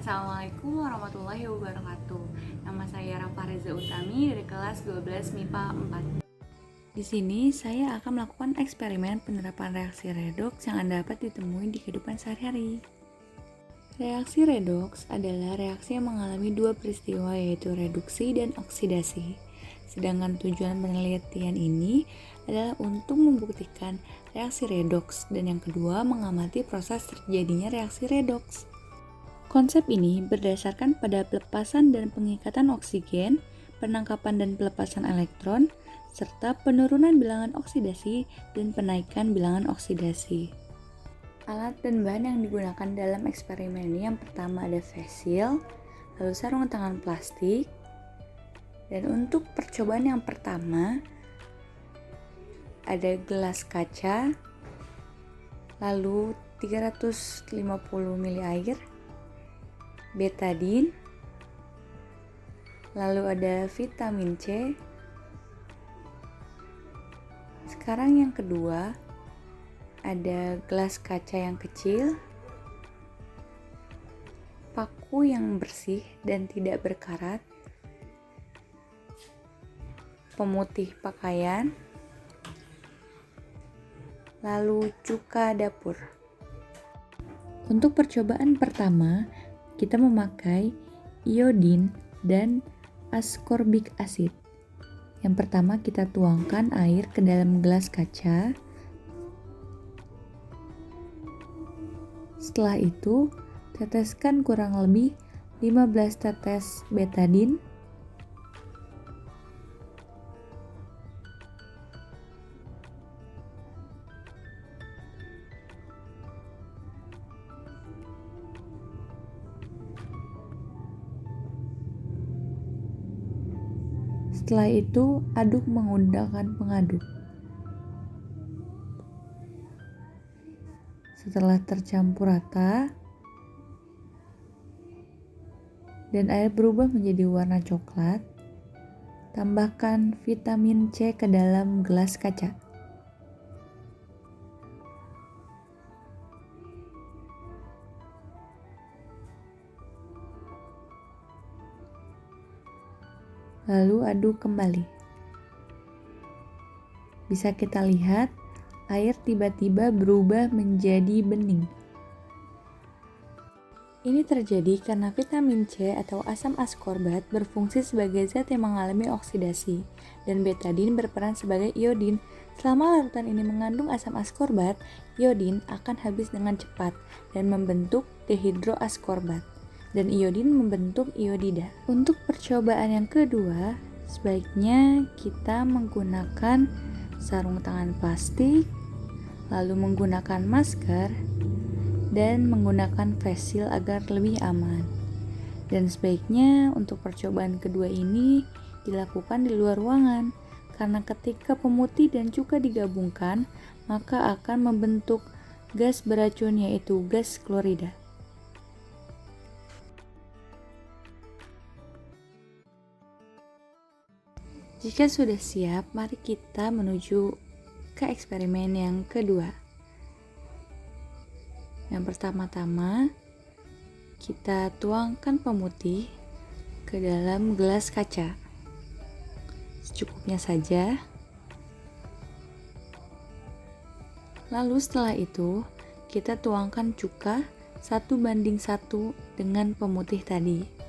Assalamualaikum warahmatullahi wabarakatuh. Nama saya Rafa Reza Utami dari kelas 12 MIPA 4. Di sini saya akan melakukan eksperimen penerapan reaksi redoks yang dapat ditemui di kehidupan sehari-hari. Reaksi redoks adalah reaksi yang mengalami dua peristiwa, yaitu reduksi dan oksidasi. Sedangkan tujuan penelitian ini adalah untuk membuktikan reaksi redoks, dan yang kedua mengamati proses terjadinya reaksi redoks. Konsep ini berdasarkan pada pelepasan dan pengikatan oksigen, penangkapan dan pelepasan elektron, serta penurunan bilangan oksidasi dan penaikan bilangan oksidasi. Alat dan bahan yang digunakan dalam eksperimen ini yang pertama ada face shield, lalu sarung tangan plastik, dan untuk percobaan yang pertama ada gelas kaca, lalu 350 ml air, betadine, lalu ada vitamin C. Sekarang yang kedua, ada gelas kaca yang kecil, paku yang bersih dan tidak berkarat, pemutih pakaian, lalu cuka dapur. Untuk percobaan pertama, kita memakai iodin dan ascorbic acid. Yang pertama kita tuangkan air ke dalam gelas kaca. Setelah itu, teteskan kurang lebih 15 tetes betadine. Setelah itu, aduk menggunakan pengaduk. Setelah tercampur rata dan air berubah menjadi warna coklat, tambahkan vitamin C ke dalam gelas kaca. Lalu aduk kembali. Bisa kita lihat, air tiba-tiba berubah menjadi bening. Ini terjadi karena vitamin C atau asam askorbat berfungsi sebagai zat yang mengalami oksidasi, dan betadine berperan sebagai iodin. Selama larutan ini mengandung asam askorbat, iodin akan habis dengan cepat dan membentuk dehidroaskorbat, dan iodin membentuk iodida. Untuk percobaan yang kedua, sebaiknya kita menggunakan sarung tangan plastik, lalu menggunakan masker, dan menggunakan face shield agar lebih aman. Dan sebaiknya untuk percobaan kedua ini dilakukan di luar ruangan, karena ketika pemutih dan cuka digabungkan, maka akan membentuk gas beracun, yaitu gas klorida. Jika sudah siap, mari kita menuju ke eksperimen yang kedua. Yang pertama-tama, kita tuangkan pemutih ke dalam gelas kaca. Secukupnya saja. Lalu setelah itu, kita tuangkan cuka 1:1 dengan pemutih tadi.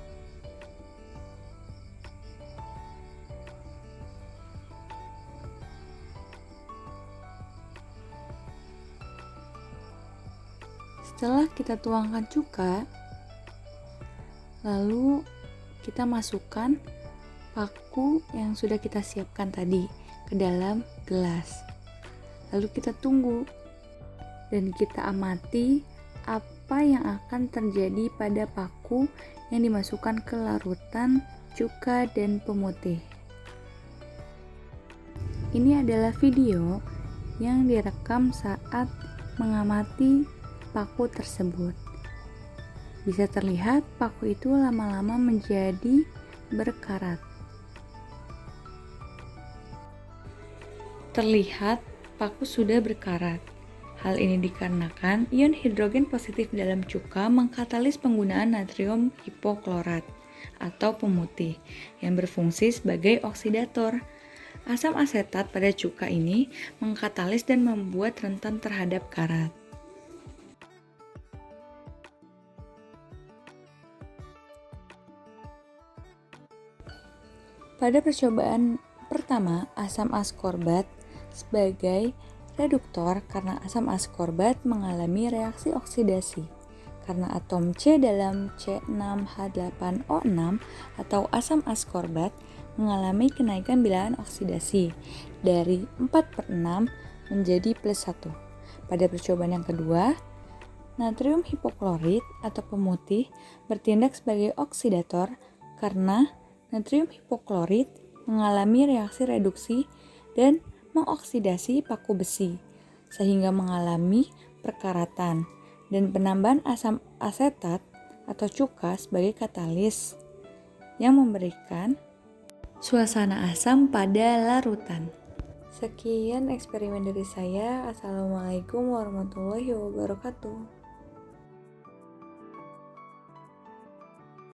Setelah kita tuangkan cuka, lalu kita masukkan paku yang sudah kita siapkan tadi ke dalam gelas. Lalu kita tunggu dan kita amati apa yang akan terjadi pada paku yang dimasukkan ke larutan cuka dan pemutih. Ini adalah video yang direkam saat mengamati paku tersebut. Bisa terlihat paku itu lama-lama menjadi berkarat. Terlihat paku sudah berkarat. Hal ini dikarenakan ion hidrogen positif dalam cuka mengkatalis penggunaan natrium hipoklorat atau pemutih yang berfungsi sebagai oksidator. Asam asetat pada cuka ini mengkatalis dan membuat rentan terhadap karat. Pada percobaan pertama, asam askorbat sebagai reduktor karena asam askorbat mengalami reaksi oksidasi karena atom C dalam C6H8O6 atau asam askorbat mengalami kenaikan bilangan oksidasi dari 4/6 menjadi +1. Pada percobaan yang kedua, natrium hipoklorit atau pemutih bertindak sebagai oksidator karena natrium hipoklorit mengalami reaksi reduksi dan mengoksidasi paku besi, sehingga mengalami perkaratan dan penambahan asam asetat atau cuka sebagai katalis yang memberikan suasana asam pada larutan. Sekian eksperimen dari saya. Assalamualaikum warahmatullahi wabarakatuh.